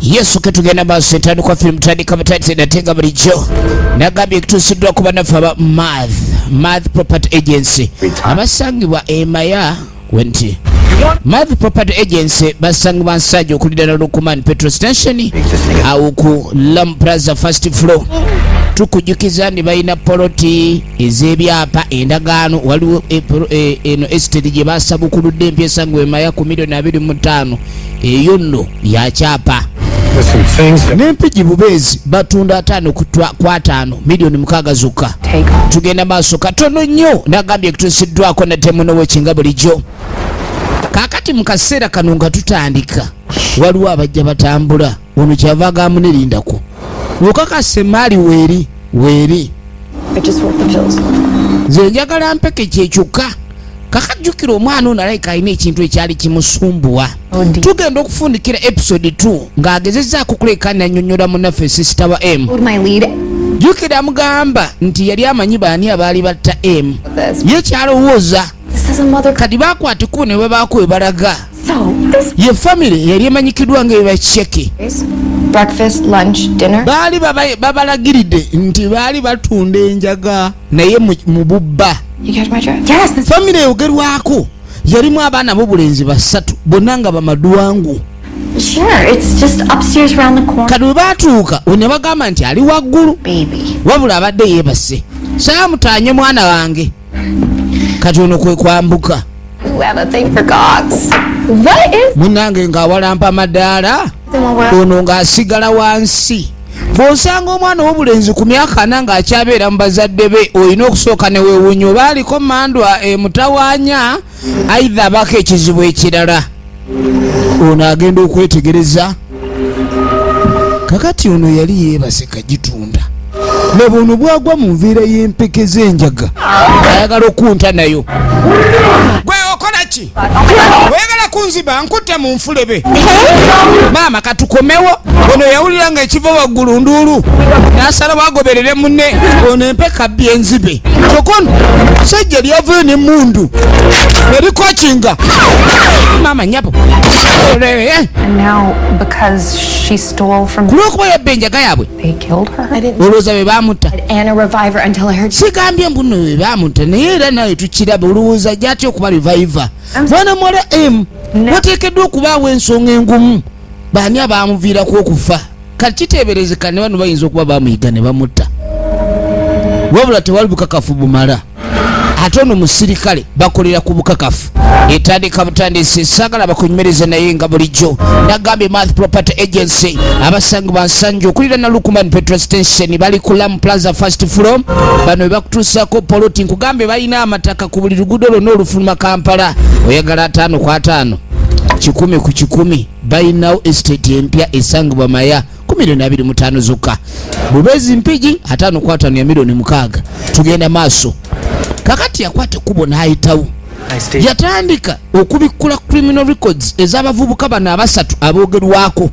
Yesu ketugenda maaso entandikwa film tandika batati natenga bulijjo nagambye ekituusiddwa kuba naffe aba Math Property Agency abasangibwa emaya wenti Math Property Agency basangibwa Nsajja okulira na Lukuman Petrol Station awo ku Lam Plaza first floor. Tukujukiza ndi balina poloti ez'ebyapa endagaano waliwo eno estate gye basabukuludde empya esangibwa emaya ku $2.5 eyo nno yakyapa n'empigi bubeezi batunda 5 ku 5 miliyoni 6 zokka. Tugenda maaso katono nnyo nagambye ekituusiddwako naddemu n'owekinga bulijjo. Kaakati mu kaseera kano nga tutandika waliwo abajja batambula ono kyava agamba nerindako okakase maali weeri nze njagala mpeke kyekyokka. Kakajjukira omwana ono alayika alina ekintu ekyali kimusumbuwa. Tugenda okufundikira episode 2 ng'agezezzaako kulekana annyonnyola munnaffe sisita wa M. Jjukira amugamba nti yali amanyi baani abaali batta M. Ye kyalowooza kati baakwata ekkubo ne babaako we balaga. Ye famire yali emanyikiddwa ng'ebacheke. Breakfast, lunch, dinner. Baali babalagiridde nti baali batunda enjaga naye mu bubba. You catch my drift? Yes. Famire eyogerwako yalimu abaana b'obulenzi 3 bonna nga bamaduwangu. Sure, it's just upstairs around the corner. Kati bwe baatuuka ne bagamba nti ali waggulu wabula abadde yeebase. Saamutaanye mwana wange. Kati ono kwe kwambuka. You have a thing for gods. What is? Munnange ng'awalampa amadaala ono ng'asigala wansi. Bw'osanga omwana w'obulenzi ku myaka 4 ng'akyabeera mu bazadde be olina okusooka ne weewuunya oba aliko mandwa emutawaanya aidha abako ekizibu ekirala. Ono agenda okwetegereza. Kakati ono yali yeebase kagitunda. Ne buno bwagwa mu nviira y'empeke z'enjaga ayagala okunta nayo. Gwe okola ki? Oyagala kunziba nkutte mu nfulebe. Maama katukomewo. Ono yawulira nga ekiva waggulu nduulu n'asala bwagoberere munne ono empeka byenzibe. Tokono sajja lyavayo n'emmundu erikokinga maama nyabo. And now because she stole from kulwokuba yabba enjaga yaabwe they killed her. olowooza be baamutta. And a reviver until I heard. Sigambye mbuno be baamutta naye era nawe tukiraba olowooza gy'atya okuba reviver. Mwana muwala M wateekeddwa okubaawo ensonga engumu. Baani abaamuviirako okufa kati kiteeberezeka ne bano bayinza okuba baamuyiga ne bamutta wabula tewali bukakafu bumala. Ate ono musirikale bakolera ku bukakafu. Etandika butandisi saagala bakunyumereze naye nga bulijjo. Nagambye Math Property Agency abasangibwa Nsajja okulira na Lukuman Petrol Station bali ku Lam Plaza first floor. Bano bakutuusaako poloti nkugambe balina amataka ku buli luguudo lwonna olufuluma Kampala. Oyagala 5 ku 5 100 ku 100 balinawo estate empya esangibwa maya ku $2.5 zokka. Bubeezi mpigi 5 ku 5 ya $6. Tugenda maaso. Kakati yakwata ekkubo n'ayitawo. Yatandika okubikkula criminal records ez'abavubuka bano 3 aboogerwako.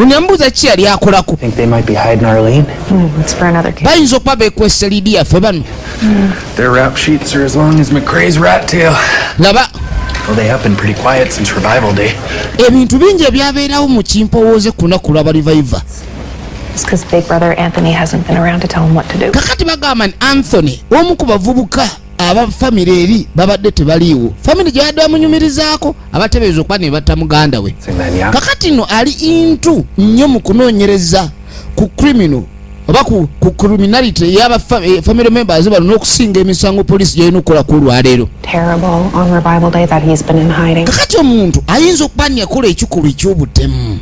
Unyambuza ki yali akolako? Bayinza okuba beekwesa liidi yaffe bano. Their rap sheets are as long as McRae's rat tail. Laba. Well, they have been pretty quiet since revival day. Ebintu bingi ebyabeerawo mu kimpowooze ku lunaku lwa revival. It's because Big Brother Anthony hasn't been around to tell him what to do. Kakati bagamba Anthony omu ku bavubuka aba famire eri babadde tebaliiwo. Famire gye yadde bamunyumirizaako abatebeeza okuba ne batta muganda we. Kakati no ali into nnyo mu kunoonyereza ku criminal oba ku criminality y'aba family members bano n'okusinga emisango poliisi gy'erina okukola ku lwaleero. Terrible on revival day that he's been in hiding. Kakati omuntu ayinza okuba yakola ekikolwa eky'obutemu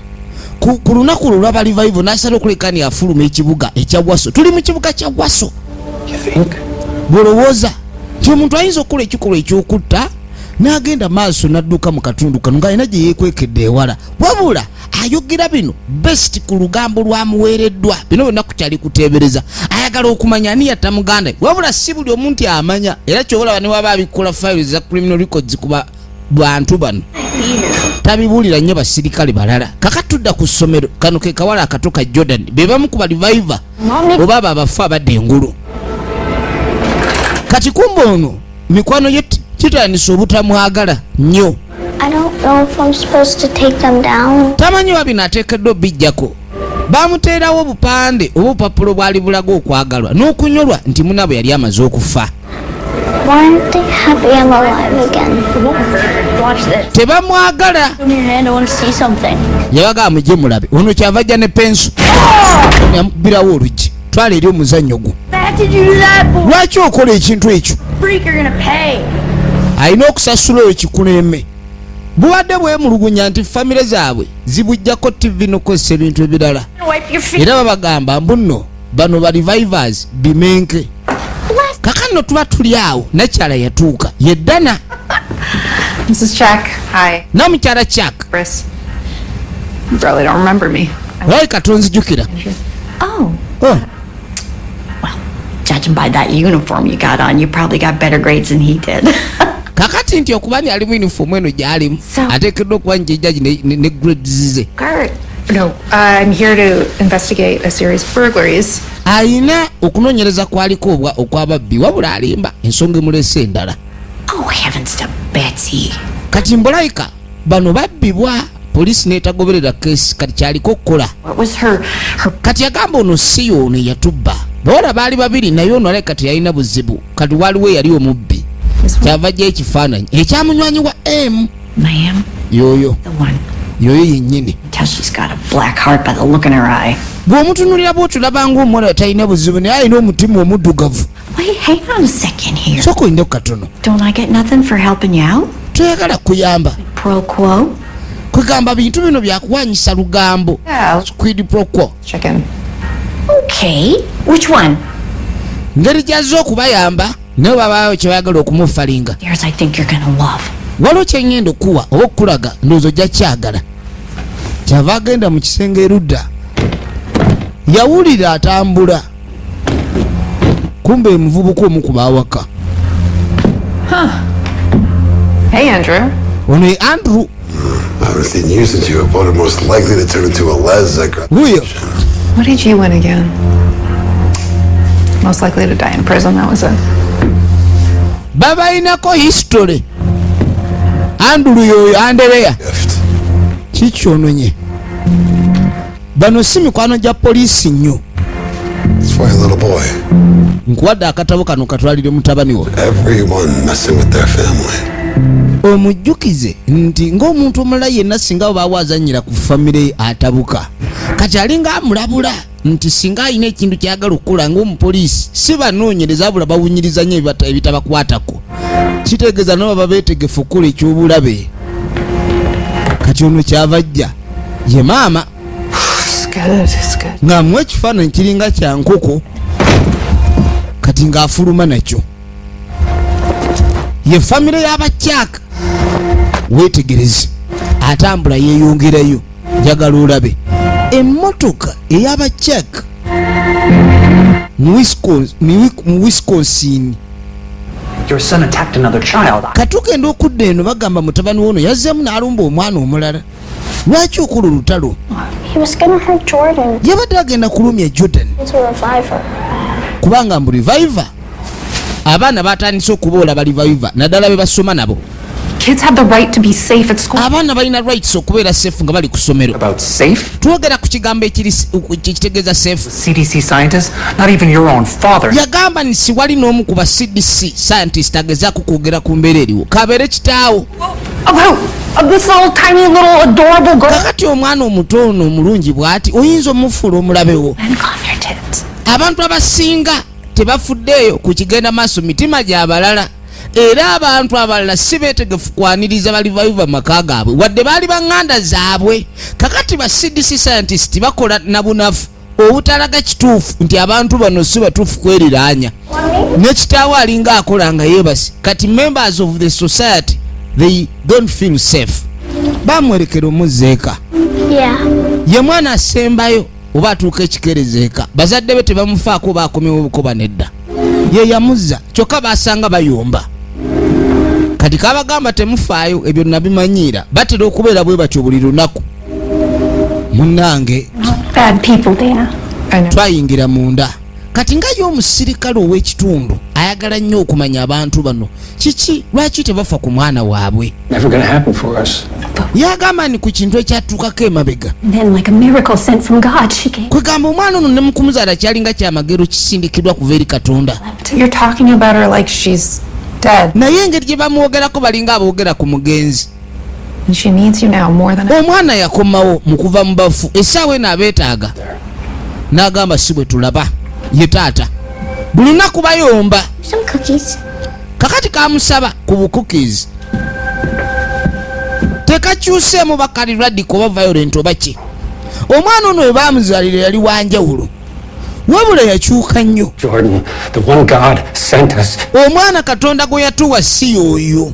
ku lunaku lwa revival n'asala okulekani afuluma ekibuga ekya Waso. Tuli mu kibuga kya Waso. Bwolowooza nti omuntu ayinza okukola ekikolwa eky'okutta n'agenda maaso n'adduka mu katundu kano ng'alina gye yeekwekedde ewala wabula ayogera bino best ku lugambo lwamuweereddwa. Bino byonna kukyali kuteebereza. Ayagala okumanya ani yatta muganda wabula si buli omuntu amanya era kyobalaba ne waba abikola files za criminal records kuba bantu bano tabibuulira nnyo basirikale balala. Kakatudda ku ssomero kano ke kawala akato ka Jordan be bamu ku reviver oba abo abafu abadde engulu. Kati kumba ono mikwano ye kitandisa obutamwagala nnyo I don't know if I'm supposed to take them down. Tamanyi wa bino ateekeddwa obijjako. Bamuteerawo obupande obupapula bwali bulaga okwagalwa n'okunyolwa nti munabwe yali amaze okufa. Why aren't they happy I'm alive again? Watch this. Tebamwagala. Put your hand, I want to see something. Yabaga mujje mulabe. Ono kyava ajja ne pensu. Yamukubirawo oluggi. Twala eri omuzannyo gwo. Lwaki okola ekintu ekyo? Alina okusasula oyo kikuleme. Buwadde bwemulugunya nti famire zaabwe zibujjako TV n'okozesa ebintu ebirala. Era babagamba mbuno bano ba revivers bimenke. Kakano tuba tuli awo nakyala yatuuka yeddana. Mrs. Chuck, hi. Namukyala Chuck. Chris. You probably don't remember me. Wai katonzijukira. Oh. Oh. Well, judging by that uniform you got on, you probably got better grades than he did. Kakati nti okubani ali mu uniform eno gyalimu ateekeddwa okuba njejjaji ne grades ze. Kurt. No, I'm here to investigate a series of burglaries. Ayina okunoonyereza kwaliko okwababbi wabula alimba ensonga emulese endala. Oh, heavens to Betsy. Kati mbulayika bano babbibwa poliisi n'etagoberera keesi kati kyaliko okukola. What was her Kati yagamba ono si y'ono eyatubba. Bawala baali babiri naye ono alabika kati yalina buzibu kati waliwo eyali omubbi. Kyava ajja ekifaananyi ekyamunywanyi wa M. ma'am? Yoyo. The one. Yoyo yennyini. Tell she's got a black heart by the look in her eye. Bw'omutunulira bw'otulaba ng'omuwala talina buzibu naye alina omutima omuddugavu. Wait, hang on a second here. Sooka oyinde ku katono. Don't I get nothing for helping you out? Toyagala kuyamba. Pro quo? Kwegamba bintu bino byakuwanyisa lugambo. Yeah, Quid pro quo. chicken. Okay. Which one? Ngeri gyazze okubayamba naye babaayo kye bayagala okumufalinga. Yours I think you're gonna love. Waliwo kye ngenda okuwa oba okulaga ndowooza ojja kyagala. Kyava agenda mu kisenge erudda. Yawulira atambula. Kumbe omuvubuka omu ku baawaka. Hey, Andrew. Ono ye Andrew. I haven't seen you since you were voted most likely to turn into a Lesek. Wuyo. What did you win again? Most likely to die in prison, that was it. Babayinako history. Andrew yoyo Andrea. Gift. Kikyononye. Bano si mikwano gya poliisi nnyo. It's for a little boy. Nkuwadde akatabo kano katwalire mutabani wo. Everyone messing with their family. Omujjukize nti ng'omuntu omulala yenna singa baba azannyira ku famire atabuka. Kati alinga amulabula nti singa alina ekintu kyagala okukola ng'omupoliisi si banoonyereza bula bawunyiriza nnyo ebitabakwatako. Kitegeeza nabo baba beetegefu okukola ekyobulabe. Kati ono kyava ajja ye maama. It's good, it's good. Ng'amuwa ekifaananyi kiringa kya nkoko kati ng'afuluma nakyo. Ye famire y'abakyaka weetegereze atambula yeeyongerayo njagala olabe emmotoka ey'abakyaka mu Wisconsin. Your son attacked another child. Katugenda okudda eno bagamba mutabani w'ono yazzeemu n'alumba omwana omulala. Lwaki okola olutalo? He was gonna hurt Jordan. Yabadde agenda kulumya Jordan It's a reviver. kubanga mbu reviver abaana batandise okuboola ba reviver naddala be basoma nabo. Kids have the right to be safe at school. Abaana balina rights okubeera safe nga bali ku ssomero. About safe? Twogera ku kigambo ekitegeeza safe. CDC scientists? Not even your own father. Yagamba nti wali n'omu ku ba CDC scientist agezaako kwogera ku mbeera eriwo kabeere kitaawo. About this little tiny little adorable girl. Kakati omwana omuto ono omulungi bw'ati oyinza omufuula omulabewo. And calm your tits. Abantu abasinga tebafuddeeyo ku kigenda maaso mitima gy'abalala era abantu abalala si beetegefu kwaniriza balivayiva maka gaabwe wadde baali baŋŋanda zaabwe. Kakati ba CDC scientist bakola nabunafu obutalaga kituufu nti abantu bano si batuufu kweriraanya. Ne kitaawo alinga akola nga yeebase kati members of the society they don't feel safe. Bamwerekera omuzzeeka. Yeah. Ye mwana asembayo oba atuuka ekikerezeeka bazadde be tebamufaako baakomyewo obukoba nedda. Ye yamuzza kyokka baasanga bayomba. Kati kabagamba temufaayo ebyo nabimanyiira batera okubeera bwe batyo buli lunaku. Munnange Bad people, Dana. I know. twayingira munda kati nga y'omusirikale ow'ekitundu ayagala nnyo okumanya abantu bano kiki lwaki tebafa ku mwana waabwe. Never gonna happen for us. Yagamba ni ku kintu ekyatuukako emabega. And then, like a miracle sent from God, she came. Kwegamba omwana ono ne mu kumuzaala kyalinga kyamagero kisindikidwa kuva eri Katonda. You're talking about her like she's dead. Naye engeri gye bamwogerako balinga aboogera ku mugenzi. And she needs you now more than Omwana yakomawo mu kuva mu bafu essaawa eno abeetaaga. N'agamba si bwe tulaba ye taata. Buli lunaku bayomba. Some cookies. Kakati kamusaba ku bukookies. Tekakyuseemu bakali radical oba violent oba ki. Omwana ono we baamuzaalira yali wanjawulo. Wabula yakyuka nnyo. Jordan, the one God sent us. Omwana Katonda gwe yatuwa si y'oyo.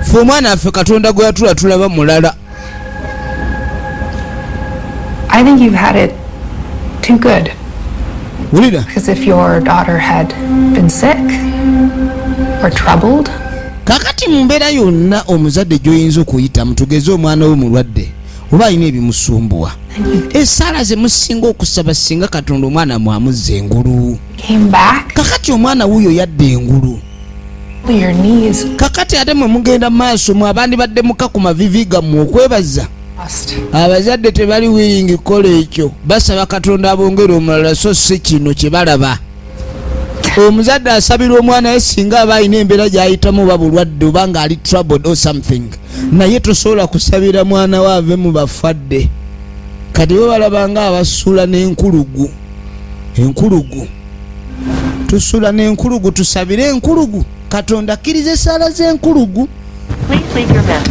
Ffe omwana affe Katonda gwe yatuwa tulaba mulala. I think you've had it too good. Wulira? Because if your daughter had been sick or troubled, Kakati mu mbeera yonna omuzadde gy'oyinza okuyitamu tugeze omwana we mulwadde oba alina ebimusumbuwa. Essaala ze musinga okusaba singa Katonda omwana mwamuzza engulu. came back Kakati omwana wuuyo yadda engulu. to your knees, Kakati ate mwe mugenda maaso mwe abandibadde muka ku mavivi gammwe okwebaza. lost. Abazadde tebali wiringi kukola ekyo. Basaba Katonda abongere omulala so si kino kye balaba. Omuzadde asabira omwana we singa aba alina embeera gy'ayitamu oba bulwadde oba ng'ali troubled or something. Naye tosobola kusabira mwana we ave mu bafadde. Kati bo balaba nga abasuula n'enkulugu. Enkulugu. Tusuula n'enkulugu tusabire enkulugu. Katonda akkiriza essaala z'enkulugu.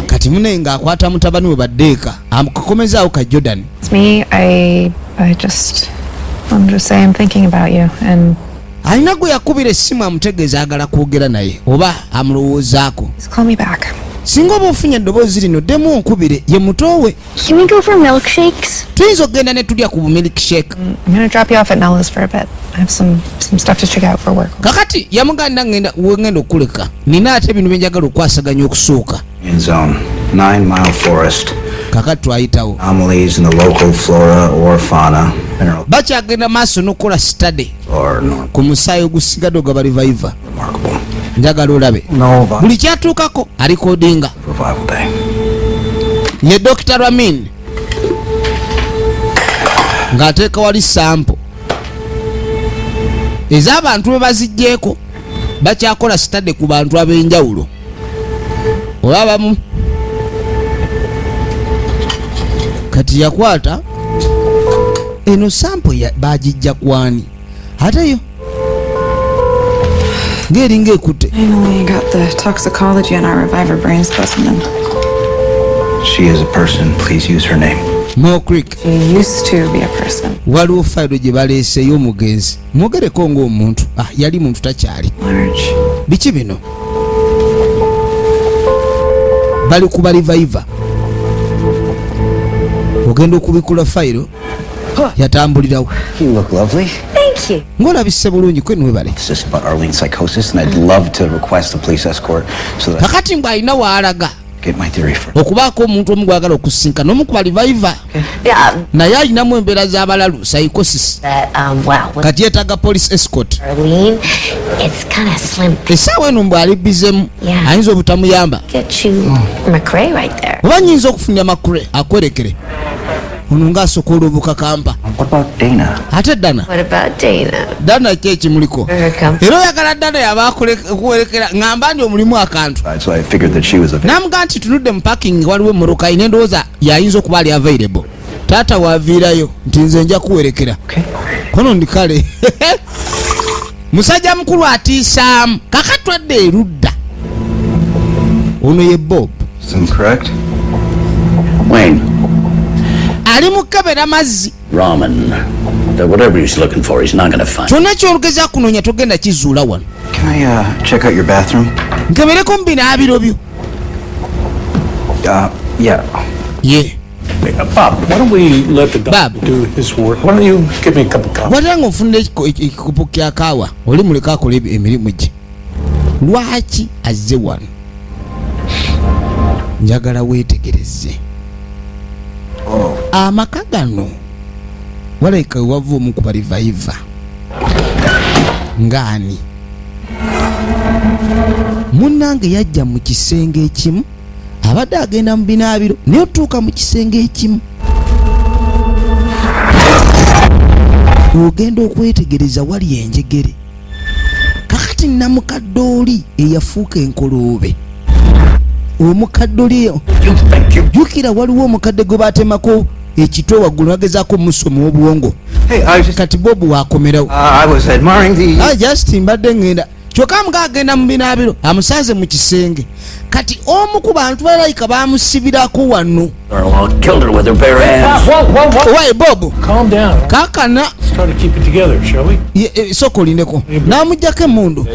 Kati munaye ng'akwata mutabani we baddeeka amukakomezaawo ka Jordan. It's me. I just wanted to say I'm thinking about you, and Alina gwe yakubira essimu amutegeeza agala kwogera naye oba amulowoozaako. just call me back. Singa oba ofunye eddoboozi lino ddemu onkubire ye mutoowe. Can we go for milkshakes? Tuyinza okgenda ne tulya ku bumilkshake. I'm gonna drop you off at Nella's for a bit. I have some stuff to check out for work. Kakati yamuganda wengenda okuleka nina ate ebintu byenjagala okwasaganya okusooka. In zone, 9-mile forest. Kakati twayitawo. Anomalies in the local flora or fauna. Mineral Bakyagenda maaso n'okukola study or normal. ku musaayi ogusigadde ogaba reviver. Remarkable. Njagala olabe. No, but Buli kyatuukako alikodinga. Revival day. Ye Dr. Ramin ng'ateeka wali sampo ez'abantu be baziggyeko bakyakola sitade ku bantu ab'enjawulo oba abamu. Kati yakwata eno sampo bagijja kwani ate yo ng'eringa ekute. Finally got the toxicology on our reviver brain specimen. She is a person. Please use her name. Mo Creek She used to be a person. waliwo fayiro gye baleeseyo omugenzi mwogereko ng'omuntu yali muntu takyali. Large. Biki bino bali kuba reviver ogenda okubikula fayiro yatambulirawo. You look lovely. Thank you. ng'olabise bulungi kwe webale. It's just about Arlene's psychosis, and I'd love to request a police escort so that I Kakati mbw alina waalaga get my theory first. okubaako omuntu omu gwagala okusinkana omukuba reviver Yeah. naye alinamu embeera z'abalalu psychosis. Wow. With Kati yeetaaga police escort. Arlene, it's kind of slim. Essaawa eno mbw ali bizemu Yeah. ayinza obutamuyamba Get you McRae right there. oba nyinza okufunira makure akwerekere ono ng'asokola obukakampa. What about Dana? Ate Dana What about Dana? Dana ki ekimuliko Her come. era oyagala Dana yabakuwerekera ngamba ndi omulimu akantu. So I figured that she was a Namuga nti tunudde mu parking waliwo emmotoka ine ndowooza yayinza okuba ali available. Taata waaviirayo nti nze nja kuwerekera. Kono ndi kale musajja mukulu atiisaamu kakatwadde erudda ono ye Bob Am correct? Wayne. ali mu kebera mazzi. Ramen. Whatever he's looking for, he's not going to find. Kyonna kyolugeza kunoonya togenda kizuula wano. Can I check out your bathroom? Nkebereko mu binaabiro byo. Yeah. Ye Bob, why don't we let the Bob. doctor do his work? Why don't you give me a cup of coffee? watera ng'ofunira ekikopo kya kaawa oli muleka akola emirimu gye. Lwaki azze wano? Njagala weetegereze amaka gano walabika wava omu ku barivayiva ng'ani munnange yajja mu kisenge ekimu abadde agenda mu binaabiro naye otuuka mu kisenge ekimu ogenda okwetegereza wali enjegere kakati namukadde oli eyafuuka enkoloobe omukadde oli jjukira waliwo omukadde gwe baatemako ekitwe waggulu nagezaako musomo w'obwongo kati bobu wakomerawo just mbadde ngenda kyokka muga agenda mu binaabiro amusanze mu kisenge kati omu ku bantu balayika bamusibirako wano wayi bobu kakana sooka olindeko n'amugjako emundu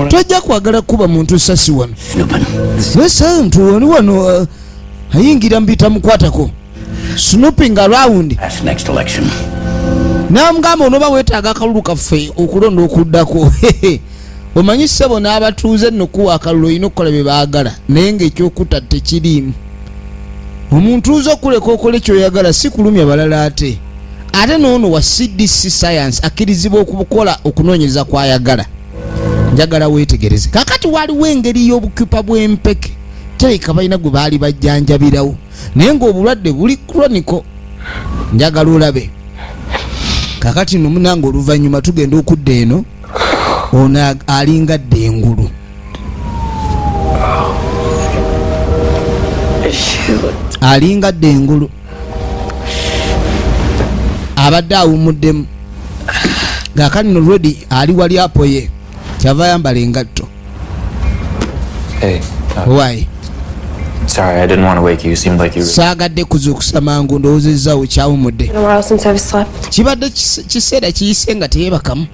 tojja kwagala kuba muntu sasi wano wesa ntu wali wano ayingira mbita mukwatako snooping around namugamba onoba weetaaga akalulu kaffe okulonda okuddako omanyi ssebo n'abatuuze nno kuwa akalulu olina okukola bye baagala naye ng'ekyokutta tekiriimu omuntu uza okuleka okole kyoyagala si kulumya balala ate noono wa CDC science akkirizibwa okukola okunoonyereza kwayagala njagala weetegereze kakati waliwo engeri y'obukyupa bw'empeke kirabika balina gwe baali bajjanjabirawo naye ng'obulwadde buli chronico njagala olabe kakati nno munange oluvannyuma tugenda okudda eno ono alingadde engulu alingadde engulu abadde awumuddemu gaakali no redi ali wali apo ye kyava yambala engatto. Why? Sorry, I didn't want to wake you. You seemed like you were... Saagadde kuzukusa mangu ndowoozezza okyawumudde. Been a while since I've slept. Kibadde kiseera kiyise nga teyeebakamu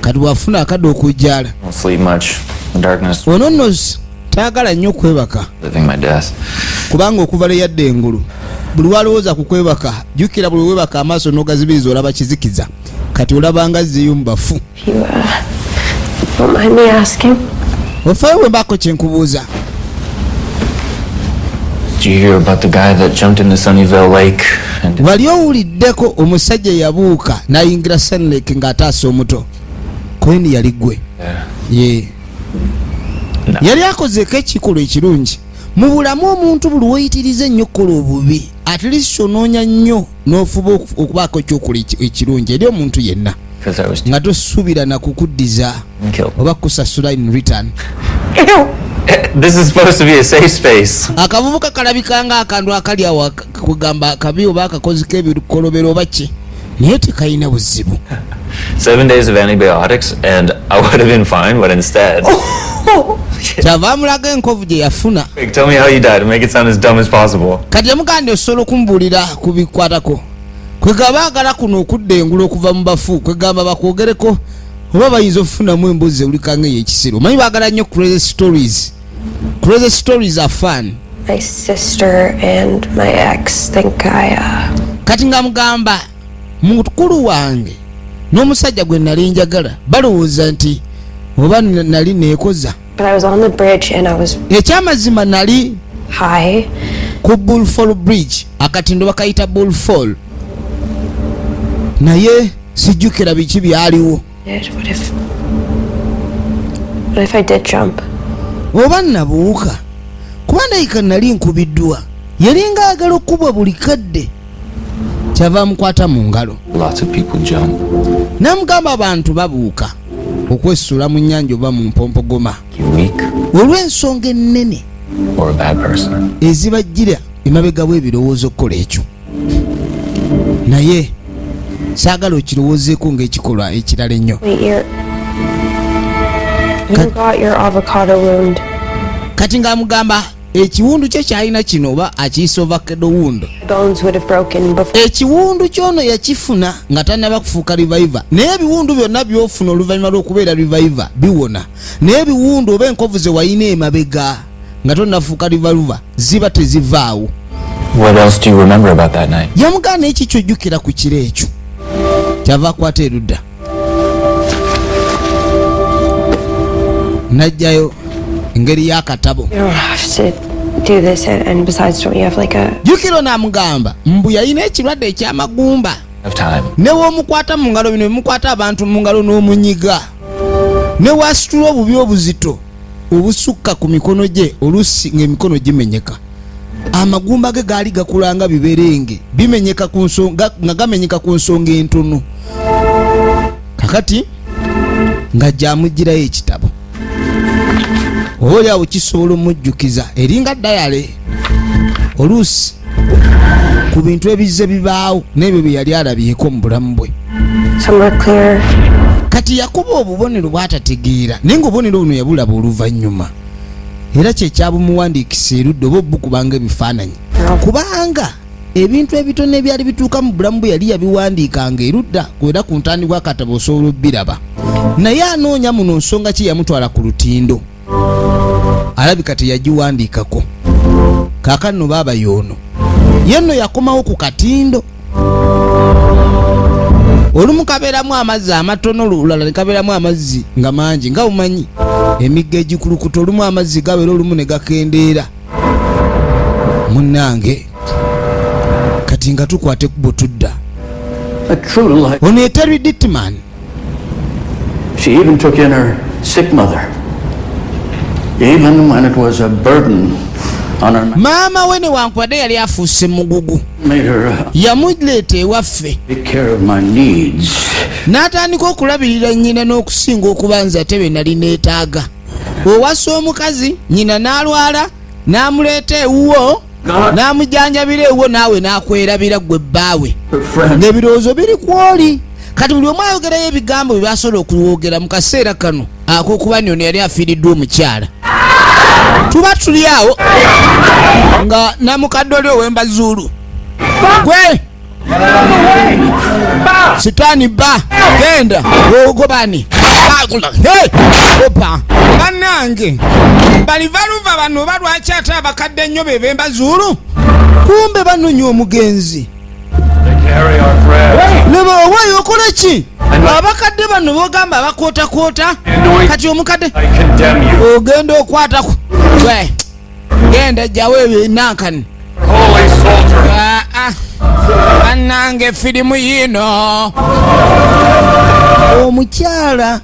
kati wafuna akadde okujjaala. Don't sleep much in darkness. Ono nno taagala nnyo kwebaka Living my death. kubanga okuva le yadde engulu buli walowooza ku kwebaka jjukira buli webaka amaaso n'ogazibiriza olaba kizikiza kati olabanga zziyo mu bafu. Don't mind me asking. Ofeewe wembako kye nkubuuza. Did you hear about the guy that jumped in the Sunnyvale Lake? Wali owuliddeko omusajja yabuuka n'ayingira Sun Lake ng'ataasa omuto? Koeni yali gwe. Ye. Yali akozeeko ekikolwa ekirungi. Mu bulamu omuntu buli weeyitiriza ennyo okukola obubi at least onoonya nnyo n'ofuba okubaako ekyokola ekirungi eri omuntu yenna nga tosuubira na kukuddiza oba kusasula in return. This is supposed to be a safe space. Akavubuka kalabika nga akantu akali awo kugamba akabi oba akakozi k'ebikolobero oba ki naye tekayina buzibu. 7 days of antibiotics and I would have been fine, but instead... kyava amulaga enkovu gye yafuna. Tell me how you died, make it sound as dumb as possible. Kati yamugambye osobola okumbuulira ku bikwatako kwega baagala kuno okudda engulu okuva mu bafu kwegamba bakwogereko oba bayinza okufunamu embuzi ewulikanga ey'ekisiro. Omanyi baagala nnyo crazy stories. Crazy stories are fun. My sister and my ex think Kati nga mugamba mukulu wange n'omusajja gwe nali njagala balowooza nti oba nali neekoza. But I was on the bridge and I was... Ekyamazima nali high. Ku Bullfall Bridge. Akatindo bakayita Bullfall. Naye sijjukira biki byaliwo. What if I did jump? Oba nabuuka kuba ndayika nali nkubiddwa yalinga agala okubwa buli kadde kyava mukwata mu ngalo. Lots of people jump. Namugamba abantu babuuka okwesula mu nnyanja oba mu mpompogoma olw'ensonga ennene ezibajjira emabega bw'ebirowoozo okukola ekyo naye saagala okirowoozeeko ng'ekikolwa ekirala ennyo. Kati ng'amugamba ekiwundu kye kyalina kino oba akiyisa ovakado wundo. Ekiwundu kyono yakifuna nga tannaba kufuuka reviver naye ebiwundu byonna by'ofuna oluvannyuma lw'okubeera reviver biwona naye ebiwundu oba enkovu ze wayina emabega nga tonnafuuka reviver ziba tezivaawo. What else do you remember about that night? Yamugana eki kyojjukira ku kiro ekyo kyava akwata erudda najjayo engeri y'akatabo. Jjukira n'amugamba mbu yalina ekirwadde eky'amagumba ne w'omukwata mu ngalo bino bimukwata abantu mu ngalo n'omunyiga ne wasitula obubi obuzito obusukka ku mikono gye oluusi ng'emikono gimenyeka. Amagumba ge gaali gakulanga biberenge bimenyeka ku nsonga nga gamenyeka ku nsonga entono. Kakati nga gyamugirayo ekitabo oolyawo kisobola omujjukiza eringa dayale oluusi ku bintu ebizze bibaawo n'ebyo bye yali alabyeko mu bulamu bwe. Kati yakuba obubonero bw'atategeera naye ng'obubonero buno yabulaba oluvannyuma era kyekyabumuwandiikisa erudda oba obukubanga ebifaananyi kubanga ebintu ebitono ebyali bituuka mu bulamu bwe yali yabiwandiikanga erudda kwera ku ntandikwa akatabo osobola obbiraba naye anoonya muno nsonga ki yamutwala ku lutindo alabika teyagiwandiikako. Kaakano baaba yoono yenno yakomawo ku katindo. Olumu kabeeramu amazzi amatono olulala ne kabeeramu amazzi nga mangi nga bumanyi emigga egikulukuta olumu amazzi gabeera olumu ne gakendeera. Munnange kati nga tukwate kubo tudda ono ye Terry Dittman. She even took in her sick mother, even when it was a burden on her. Maama we newankubadde yali afuuse mugugu Made her yamuleeta ewaffe take care of my needs. n'atandika okulabirira nnyina n'okusinga okuba nze ate be nali neetaaga. Owasa omukazi nnyina n'alwala n'amuleeta ewuwo n'amujanjabira ewuwo naawe n'akwerabira ggwe bbaawe ng'ebirowoozo biri kwoli. Kati buli omu ayogerayo ebigambo bye basobola okuwogera mu kaseera kano ak'okuba nno yali afiiriddwa omukyala. Tuba tuli awo nga namukadde oli ow'Embazuulu gwe sitaani bba genda ogobani opa bannange balivaluva bano oba lwaki ate abakadde ennyo be b'Embazuulu kumbe banonya omugenzi. Leba owayo okola ki? Abakadde bano bogamba abakootakoota kati omukadde ogenda okwataku gwe genda jjawo ebyo nankani bannange firimu yino omukyala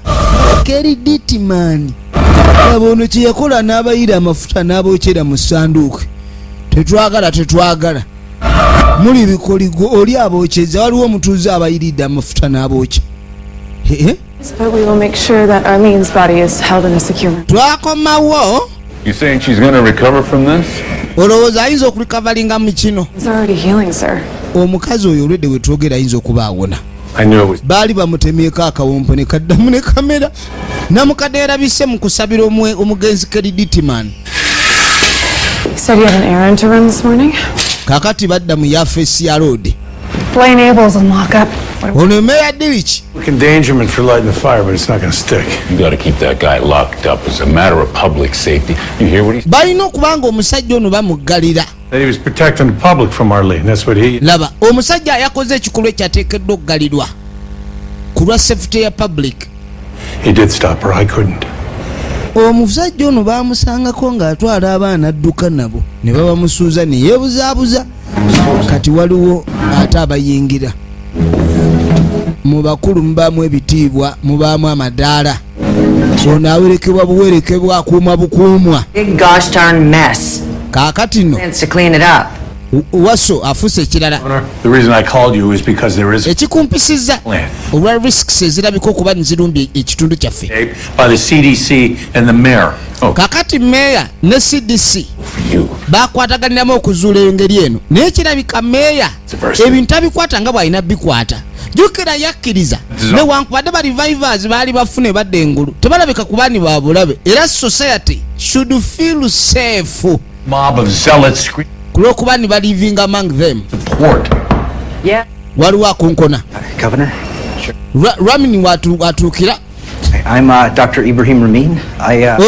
Terry Dittman laba ono kye yakola n'abayira amafuta n'abokyera mu ssanduuke. Tetwagala muli bikoligo oli abokyeza waliwo omutuuze abayiridde amafuta n'abokya. So we will make sure that Arlene's body is held in a secure room. Twakomawo. You saying she's going to recover from this? Olowooza ayinza okurikavalinga mu kino. He's already healing, sir. Omukazi oyo olwedde we twogera ayinza okuba awona. Baali bamutemyeko akawompo ne kaddamu ne kamera namukadde yarabise mu kusabira omugenzi Terry Dittman. He said you had an errand to run this morning. Kakati badda mu yafeesi ya road. Blaine Abel's in lockup. Ono Mayor Dirich. Endangerment for lighting the fire, but it's not going to stick. You got to keep that guy locked up as a matter of public safety. You hear what he's... Balina okubanga omusajja ono bamuggalira. That he was protecting the public from Arlene. That's what he... Laba, omusajja yakoze ekikolwa ekyateekeddwa okuggalirwa ku lwa safety ya public. He did stop her. I couldn't. Omusajja ono baamusangako ng'atwala abaana adduka nabo ne babamusuuza ne yeebuzaabuza. Kati waliwo ate abayingira. Mu bakulu mubaamu ebitiibwa mubaamu amadaala. Ono awerekebwa buwerekebwa akuumwa bukuumwa. Big gosh darn mess. Kaakati nno To clean it up. Waso afuuse ekirala. The reason I called you is because there is... Ekikumpisizza olwa risks ezirabika okuba nizirumbye ekitundu kyaffe. By the CDC and the mayor. Kakati meya ne CDC bakwataganiramu okuzuula engeri eno naye kirabika meya ebintu abikwata nga bw'alina bikwata. Jukira yakkiriza newankubadde ba revivers baali bafune badde engulu tebalabika kubaani ba bulabe era society should feel safe. Mob of zealots. Kulwokuba ni baliving among them. Support. Yeah. Waliwo akonkona. Governor? Ramin watuukira. I'm Dr. Ibrahim Ramin.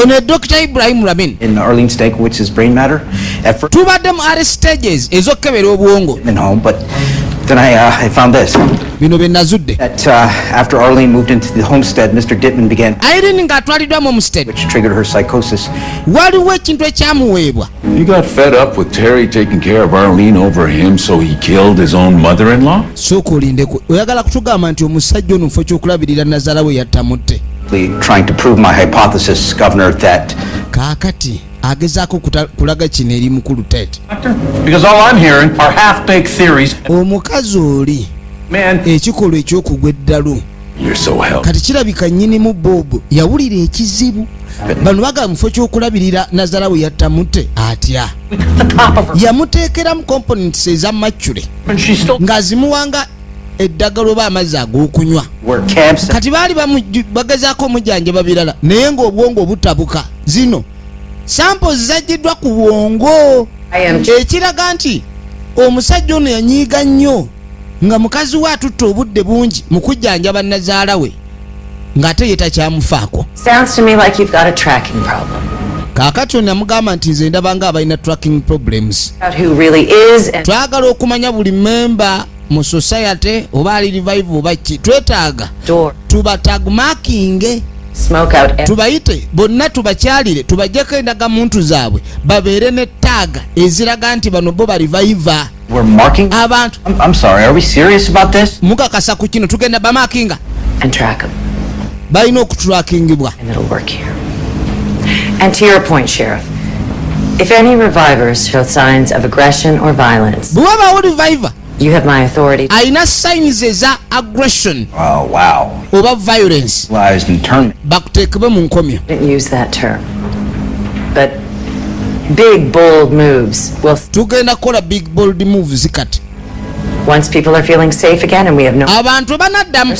Ono Dr. Ibrahim Ramin. In Arlene Stankowicz's brain matter. At first, tubadde mu early stages ez'okkebera obwongo. Home, but then I found this. Bino bye nazudde. That after Arlene moved into the homestead, Mr. Dittman began... Irene ng'atwaliddwa mu homestead. Which triggered her psychosis. Waliwo ekintu ekyamuweebwa. You got fed up with Terry taking care of Arlene over him, so he killed his own mother-in-law? Sooka olindeko oyagala kutugamba nti omusajja ono mufo ky'okulabirira nazaala we yattamutte. Trying to prove my hypothesis, Governor, that kaakati agezaako kulaga kino eri mukulu Ted. Because all I'm hearing are half-baked theories. Omukazi oli ekikolwa ekyokugwa eddalu kati kirabika nnyinimu Bob yawulira ekizibu. Bano baga mufo ky'okulabirira Nazara we yattamute atya yamuteekeramu components ez'amacule ng'azimuwanga eddagala oba amazzi ag'okunywa. Kati baali bagezaako omujjanjaba birala naye ng'obwongo obutabuka. Zino samples zaggiddwa ku bwongo ekiraga nti omusajja ono yanyiiga nnyo nga mukazi we atutte obudde bungi mu kujjanjaba Nazaala we ng'ate ye takyamufaako. Sounds to me like you've got a tracking problem. Kaakati ono yamugamba nti nze ndaba ng'abalina tracking problems. Who really is and twagala okumanya buli memba mu society oba ali revive oba ki twetaaga tubatagmarkinge tubayite bonna tubakyalire tubajjeko endagamuntu zaabwe babeere ne taaga eziraga nti bano bo bariviva. Abantu I'm sorry, are we serious about this? Mukakasa ku kino tugenda bamakinga and track them. Balina okutrackingibwa. And it'll work here. And to your point, Sheriff, if any revivers show signs of aggression or violence, bwabaawo reviver you have my authority. Aina signs eza aggression. Oh, wow. Oba violence. Bakuteekebwe mu nkomyo. Didn't use that term. But big, bold moves will... Tugenda kola big, bold moves kati. Once people are feeling safe again and we have no... Abantu banaddamu.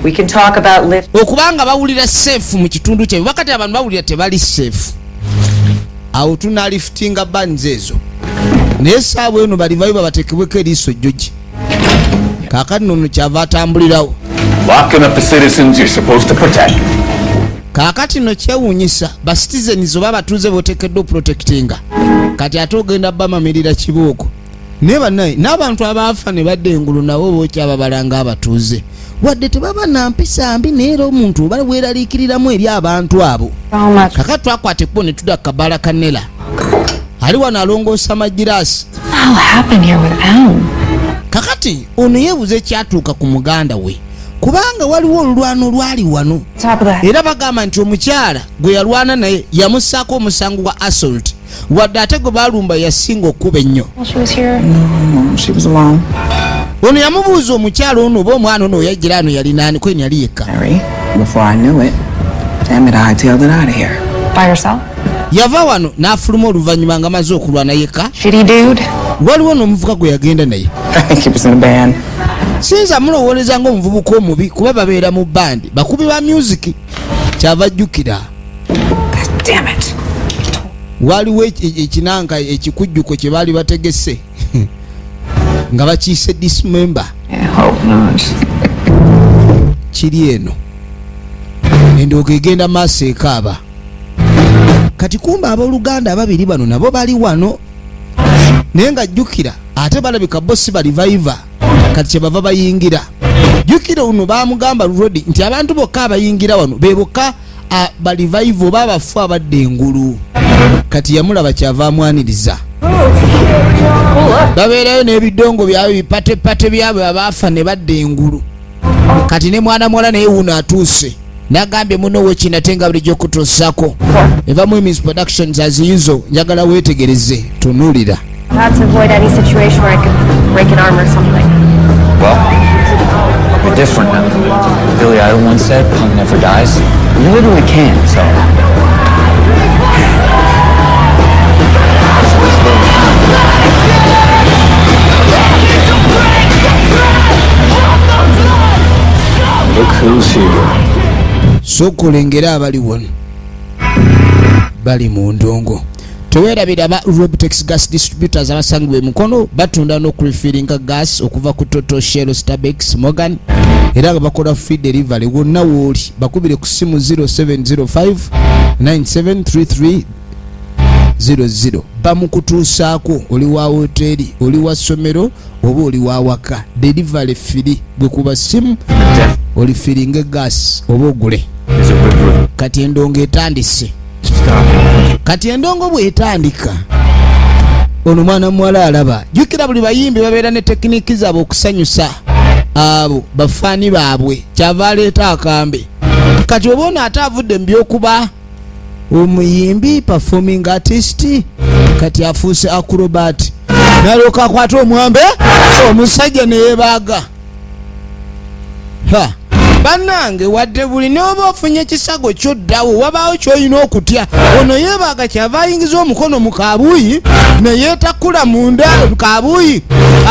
We can talk about lift... Okubanga bawulira safe mu kitundu kye. Wakati abantu bawulira tebali safe. Awo tunaliftinga bands ezo. Naye saawa eno balivayo babateekebweko eriiso jjogi. Kaakati nno kyava atambulirawo. Locking up the citizens you're supposed to protect. Kaakati nno kyewuunyisa ba citizens oba abatuuze b'oteekeddwa oprotectinga. Kati ate ogenda bamamirira kibooko. Naye bannaye n'abantu abaafa ne badda engulu nabo bookyababala ng'abatuuze. Wadde tebaba na mpisa mbi naye era omuntu oba weeraliikiriramu eri abantu abo. Kakati twakwata ekkubo ne tudda Kabala Kanela. Ali wano alongoosa magiraasi. Kakati ono yeebuza ekyatuuka ku muganda we kubanga waliwo olulwano lwali wano era bagamba nti omukyala gwe yalwana naye yamussaako omusango gwa assault wadde ate gwe baalumba yasinga okuba ennyo. Ono yamubuuza omukyala ono oba omwana ono oyajjira ano yali naani kweni yali yekka. Yava wano n'afuluma oluvannyuma nga maze okulwana yekka. Waliwo n'omuvuka gwe yagenda naye. Sinza mulowooleza ng'omuvubuka omubi kuba babeera mu bandi bakubi ba music kyava ajjukira. Waliwo ekinanka ekikujjuko kye baali bategese nga bakiise dismember. Kiri eno endoogo egenda maaso ekaaba. Kati kumba abooluganda ababiri bano nabo bali wano naye nga jjukira ate balabika bossi balivayiva kati kyebava bayingira. Jjukira ono baamugamba Rodi nti abantu bokka abayingira wano be bokka balivayiva oba abafu abadde engulu. Kati yamulaba kyava amwaniriza. Babeerayo n'ebidongo byabwe bipatepate byabwe abaafa ne badda engulu. Kati ne mwana muwala naye wuno atuuse nagambye muno wekinate nga bulijjo kutuusako evamu Emis Productions aziyizo njagala weetegereze tunuulira. I had to avoid any situation where I could break an arm or something. Well, you're different now. Billy Idol once said, punk never dies. You literally can't, so... Look who's here. So kulengera abali wano bali mu ndongo. Teweerabira ba Robotex Gas Distributors abasangibwa emukono batunda n'okurefillinga gas okuva ku Total, Shell, Starbucks, Morgan era nga bakola free delivery wonna wooli. Bakubire ku simu 0705 973300 bamukutuusaako oli wa hoteri oli wa ssomero oba oli wa waka delivery free gwe kuba simu oli fillinga gas oba ogule. Kati endongo etandise. Kati endongo bw'etandika ono mwana muwala alaba. Jjukira buli bayimbi babeera ne tekiniki zaabwe okusanyusa abo bafaani baabwe kyava aleeta akambe kati obona ate avudde mu byokuba omuyimbi performing artist kati afuuse acrobat nalyoka akwata omwambe omusajja neyeebaaga. Bannange wadde buli n'oba ofunye ekisago kyoddawo wabaawo ky'olina okutya. Ono yeebaaga kyava ayingiza omukono mu kaabuuyi ne yeetakula munda kaabuuyi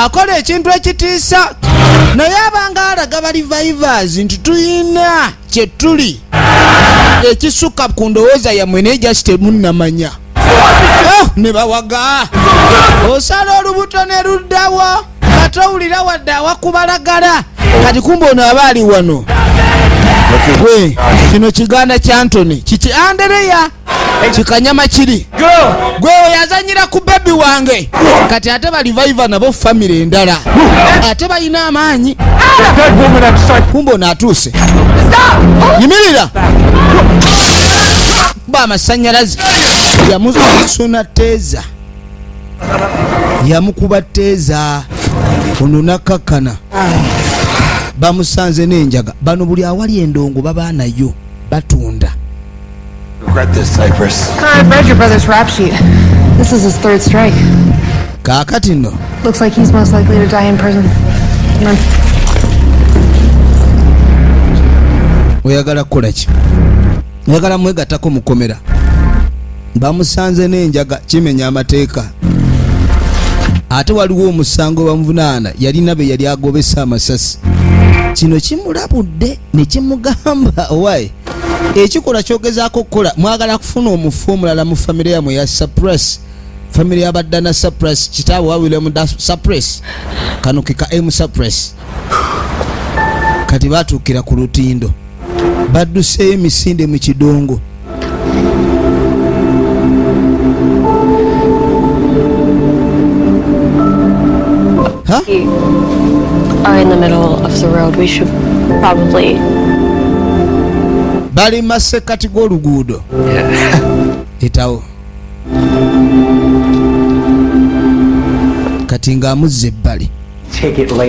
akola ekintu ekitiisa naye abanga alaga bali vivers nti tuyina kye tuli ekisuka ku ndowooza yammwe naye just temunnamanya. Ne bawaga osala olubuto ne luddawo katowulira wadde awakubalagala kati kumbe ono aba ali wano. Gwe kino kigaana kya Anthony kiki Andereya kikanyama kiri gwe yazanyira ku bebi wange kati ate bali viva nabo family endala ate balina amaanyi. Kumbe ono atuuse yimirira kuba amasanyalaze yamusuna teeza yamukuba teeza ono nakkakkana bamusanze n'enjaga. Bano buli awali endongo baba nayo batunda. Regret this, Cypress. I've read your brother's rap sheet. This is his third strike. Kaakati nno Looks like he's most likely to die in prison. Come on. oyagala kukola ki? Oyagala mwegattako mukomera. Bamusanze n'enjaga kimenya amateeka. Ate waliwo omusango bamuvunaana yalina be yali agobesa amasasi. Kino kimulabudde ne kimugamba owaye ekikola kyogezaako okukola mwagala kufuna omufu omulala mu famire yamwe ya Suppress. Famire y'abaddana Suppress kitaawe wa William Suppress kano kika M Suppress. Kati batuukira ku lutindo badduseeyo emisinde mu kidongo. Are in the middle of the road. We should probably. Bali masekati g'oluguudo. Etawo. Kati ng'amuzza ebbali.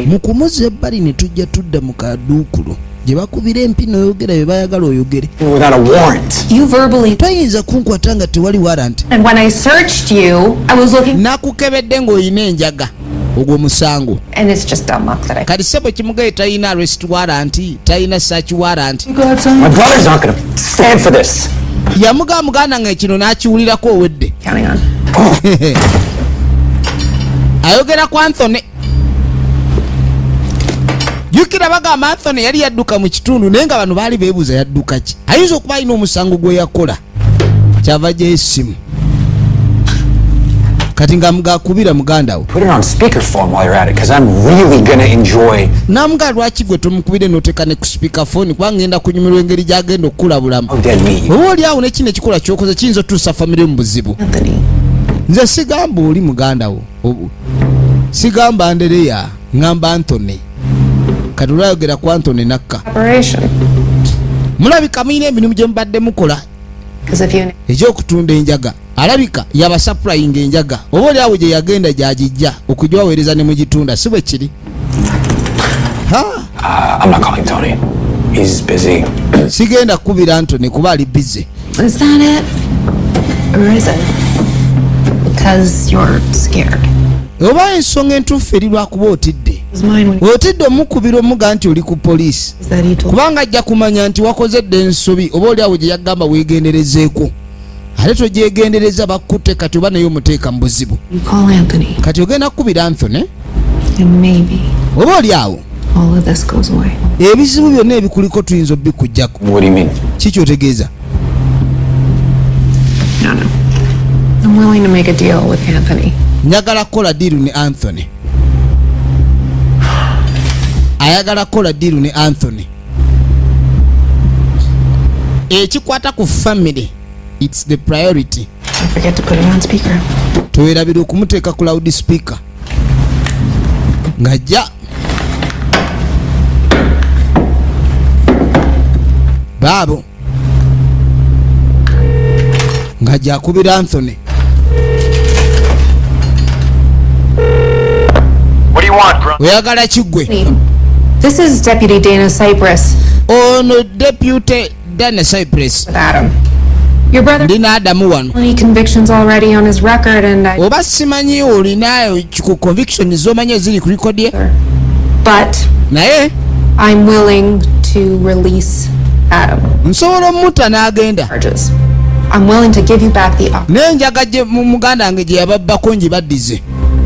Mu kumuzza ebbali ne tujja tudda mu kaduukulu gye bakubira empino oyogera bye bayagala oyogere. Without a warrant. You verbally. Toyinza kunkwata nga tewali warrant. And when I searched you, I was looking. Nakukebedde ng'olina enjaga. Ogwo musango. And it's just dumb luck that I. Kati sebo kimugaye tayina arrest warrant, tayina search warrant. My brother's not gonna stand for this. Yamuga muganda nga kino n'akiwulirako owedde. Counting on. Ayogera ku Anthony. Jukira bagamba Anthony yali yadduka mu kitundu naye nga bano baali beebuuza yadduka ki. Ayinza okuba alina omusango gwe yakola. Kyava gy'essimu. Kati nga mugakubira muganda wo. Put it on speakerphone while you're at it, because I'm really gonna enjoy. Namuga lwaki gwe tomukubire n'oteeka ne ku speakerphone kubanga ngenda kunyumirwa engeri gy'agenda okukulabulamu. Oba oli awo nekino ekikola ky'okoze kiyinza otuusa famire mu buzibu. Nze sigamba oli muganda wo. Sigamba Andereya, ngamba Anthony. Kati olwayogera ku Anthony nakka. Mulabika mulina emirimu gye mubadde mukola. Ekyokutunda enjaga. Alabika yaba supplying enjaga. Oba oli awo gye yagenda gy'agijja okugyaweereza ne mugitunda si bwe kiri. I'm not calling Tony. He's busy. Sigenda kubira Anthony kuba ali busy. Is that it? Or is it? Because you're scared. Oba ensonga entuufu eri lwakuba otidde. Otidde omukubira omuga nti oli ku poliisi. Kubanga ajja kumanya nti wakozedde ensobi oba oli awo gye yagamba weegenderezeeko. Ate togyegendereza bakutte kati oba naye omuteeka mu buzibu. Kati ogenda kukubira Anthony. Oba oli awo. Ebizibu byonna ebikuliko tuyinza obikugjako. Kiki otegeeza? I'm willing to make a deal with Anthony. Njagala kukola deal ne Anthony. Ayagala kukola deal ne Anthony. Ekikwata ku family. It's the priority. Don't forget to put it on speaker. Towerabira okumuteeka ku loud speaker. Ngajja. Baabo. Ngajja akubira Anthony. What do you want, bro? Oyagala kigwe. This is Deputy Dana Cypress. Ono Deputy dda ne Cypress. Adam. Your brother Ndina Adamu wano. any convictions already on his record, and Oba simanyi olinayo ku conviction z'omanyi eziri ku record ye. but Naye I'm willing to release Adam. nsobola omutta n'agenda. Charges. I'm willing to give you back the Naye njaga gye muganda wange gye yababbako ngibaddize.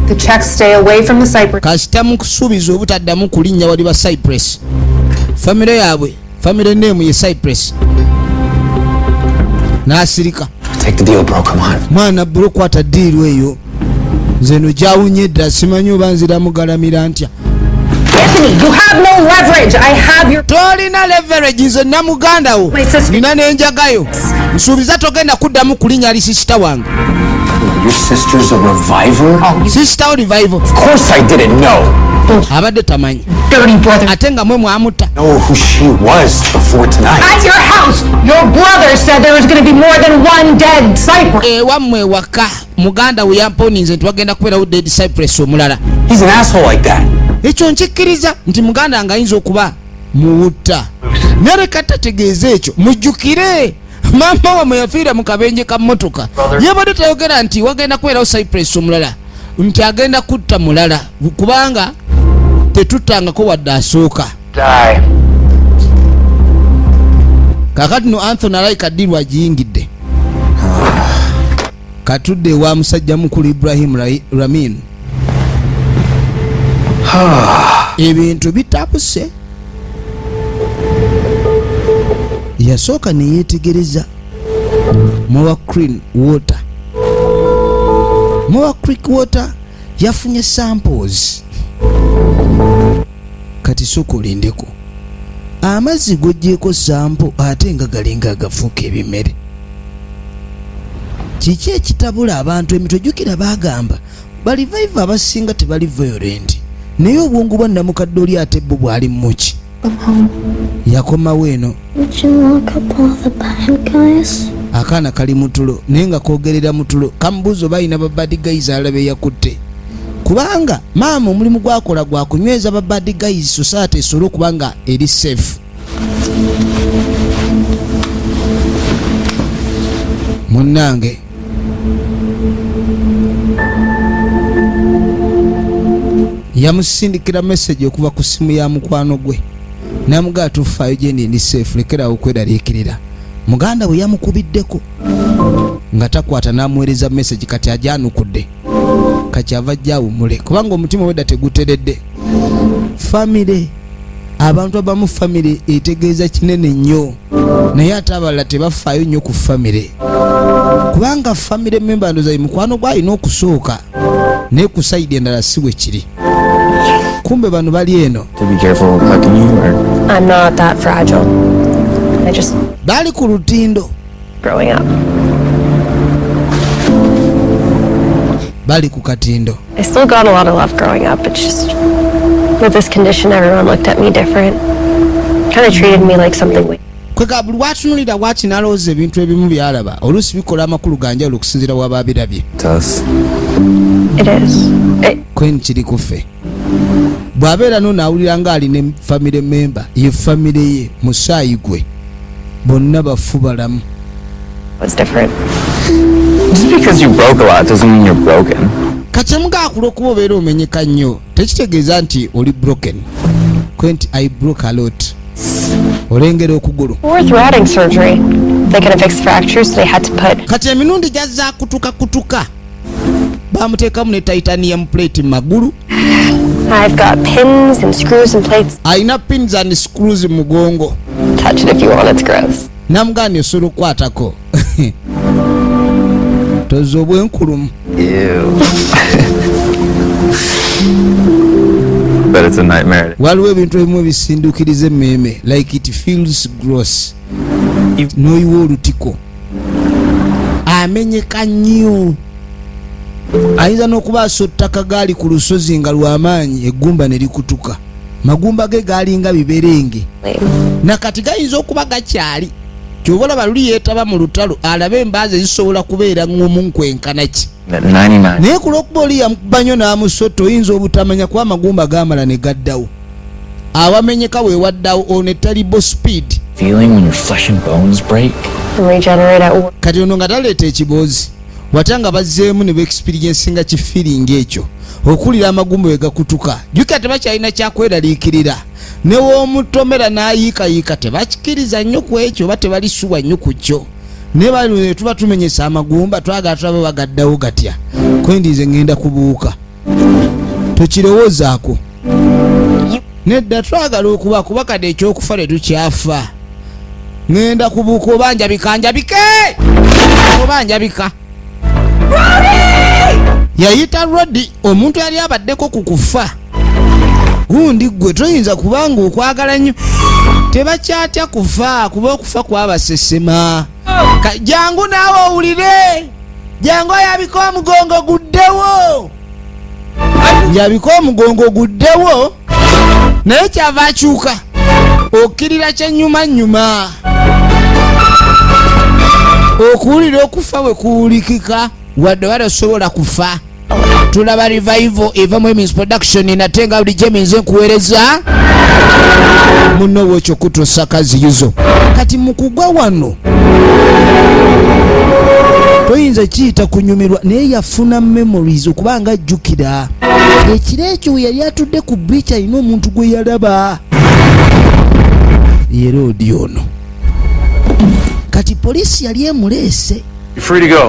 the checks. Stay away from the Cypress. Kasita mukusuubiza obutaddamu kulinnya wali ba Cypress. Famire yaabwe, famire name ye Cypress. N'asirika. Take the deal, bro. Come on. Mwana bro kwata deal eyo. Nze no gyawunye dda simanyi oba nzira mugalamira ntya. Anthony, you have no leverage. I have your. Tolina leverage nze na muganda wo. Nina n'enjagayo. Nsuubiza togenda kuddamu kulinnya ali sisita wange. Your sister's a reviver? Sister revival. Of course I didn't know. Abadde tamanyi. Dirty brother. Ate nga mwe mwamutta. Know who she was before tonight. At your house, your brother said there was going to be more than one dead Cypress. Wammwe waka muganda we yamponinze nti wagenda kubeerawo dead Cypress omulala. He's an asshole like that. Ekyo nkikkiriza nti muganda nga ayinza okuba muwutta. Nereka tategeeza ekyo mujjukire mama wamwe yafiira mu kabenje ka mmotoka. Yabadde tayogera nti wagenda kubeerawo Cypress omulala nti agenda kutta mulala kubanga tetuttangako wadde asooka. Kakati no Anthony Alaika Dirwa agiyingidde. Katudde wa musajja mukulu Ibrahim Ramin. Ebintu bitabuse. Yasooka ne yeetegereza Moa Clean Water. Moa Creek Water yafunye samples. Kati soko lindeko. Amazzi gojjeeko sample ate nga galinga agafuuka ebimere. Kiki ekitabula abantu emitwe jjukira baagamba balivive abasinga tebali violent. Naye obwongu bwa namukadde oli ate bwo bwali muki. Yakomawo eno. Akaana kali mutulo naye nga koogerera mutulo kamubuuzo balina ba bad guys alabe yakutte. Kubanga maama omulimu gwakola gwa kunyweza ba bad guys society esobola okubanga eri safe. Munnange yamusindikira message okuva ku simu ya mukwano gwe namugaa tufaayo gye ndi safe lekera okweraliikirira. Muganda bwe yamukubiddeko nga takwata n'amuweereza message kati ajanukudde kakyava jjawumule kubanga omutima wedda teguteredde. Family abantu abamu family etegeeza kinene nnyo naye ate abalala tebafaayo nnyo ku family kubanga family member ndoza mukwano gwalina okusooka naye ku side endala si bwe kiri. Kumbe bano bali eno. To be careful hugging you or... I'm not that fragile. I just Bali ku lutindo. growing up. Bali ku katindo. I still got a lot of love growing up. It's just with this condition, everyone looked at me different. Kind of treated me like something weak. Kwega buli watunulira waki nalowooza ebintu ebimu byalaba oluusi bikola amakulu ganjawulo okusinziira wababirabye. It is. Kwen kiri kufe. Bw'abeera n'onaawulira ng'alina family member ye family ye musaayi gwe bonna bafu balamu. Was different. Just because you broke a lot doesn't mean you're broken. Kachemuga akula okuba obeera omenyeka nnyo tekitegeeza nti oli broken. Kwenti I broke a lot. Olengera okugulu. Or throughout surgery. They couldn't fix fractures, so they had to put. Kati emirundi gyazza kutuka. Bamuteekamu ne titanium plate mu magulu. I've got pins and screws and plates. Ayina pins and screws mu mugongo. Touch it if you want, it's gross. Namugani osobola okukwatako. Tozo obwenkulumu. But it's a nightmare. Waliwo ebintu ebimu ebisindukiriza emmeeme like it feels gross. N'oyiwa olutiko. Amenyeka nnyo. Ayinza n'okuba asotta kagaali ku lusozi nga lw'amaanyi eggumba ne likutuka. Magumba ge gaalinga biberenge. Nakati gayinza okuba gakyali. Ky'oba olaba luli yeetaba mu lutalo alabe embaazi ezisobola kubeera ng'omu nkwenkana ki. Naye ku lw'okuba oli yamukuba nnyo n'amusota oyinza obutamanya kuba amagumba gaamala ne gaddawo. Awamenyeka we waddawo ono ettalibo speed Feeling when your flesh and bones break? And regenerate at work. Kati ono nga taleeta ekiboozi watanga bazzeemu ne beexperiensinga kifiringa ekyo okulira amagumba we gakutuka jjukira tebakyalina kyakweraliikirira ne w'omutomera n'ayiikayiika tebakikiriza nnyo ku ekyo oba tebalisuwa nnyo ku kyo ne bali tuba tumenyesa amagumba twagala tulabe bagaddawo gatya kwendize ngenda kubuuka tokirowoozaako nedda twagala okuba kuba kade ekyokufa tetukyafa ngenda kubuuka oba njabike oba njabika yayita Rodi omuntu yali abaddeko ku kufa gundi gwe toyinza kubanga okwagala nnyo tebakyatya kufa kuba okufa kwabasesema jangu naawe owulire jangu yabika omugongo guddewo yabika omugongo guddewo naye kyava akyuka okkirira kyennyumanyuma okuwulira okufa bwe kuwulikika wadde watasobola kufa tulaba revival eva mu Emmys production nate nga buli gyeminze nkuweereza munno wekyo kutuusa kaziyizo kati mu kugwa wano toyinza kiyita kunyumirwa naye yafuna memories okubanga ajjukira ekiro ekyo we yali atudde ku beach alina omuntu gwe yalaba ye Rodi ono kati poliisi yali emuleese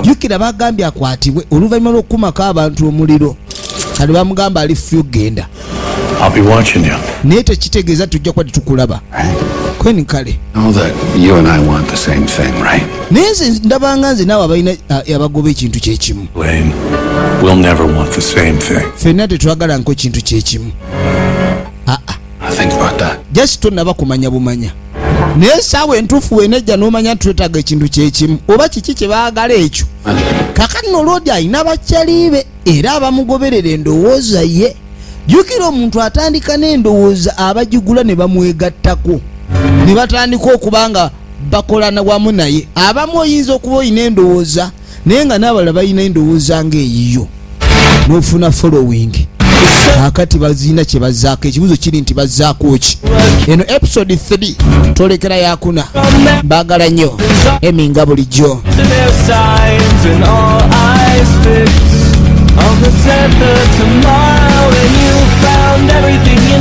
jjukira bagambye akwatibwe oluvannyuma lw'okukumako abantu omuliro kati bamugamba ali fyu genda naye tekitegeeza tujja kuba tetukulaba kweni kale naye nze ndabanga nze naawe abalina abagoba ekintu kyekimu ffenna tetwagala nko ekintu kyekimu just tonaba kumanya bumanya naye saawa entuufu wenejja n'omanya twetaaga ekintu kyekimu oba kiki kye baagala ekyo kakati no Rodi alina bakyaliibe era abamugoberera endowooza ye jjukira omuntu atandika n'endowooza abagigula ne bamwegattako ne batandika okuba nga bakolana wamu naye abamu oyinza okuba oyina endowooza naye nga n'abalala balina endowooza ng'eyiyo n'ofuna following akati bazina kye bazzaako ekibuzo kiri nti bazzaako ki eno episode 3 tolekera yakuna baagala nnyo Emmy nga bulijjo On the 10th of tomorrow, and you found everything you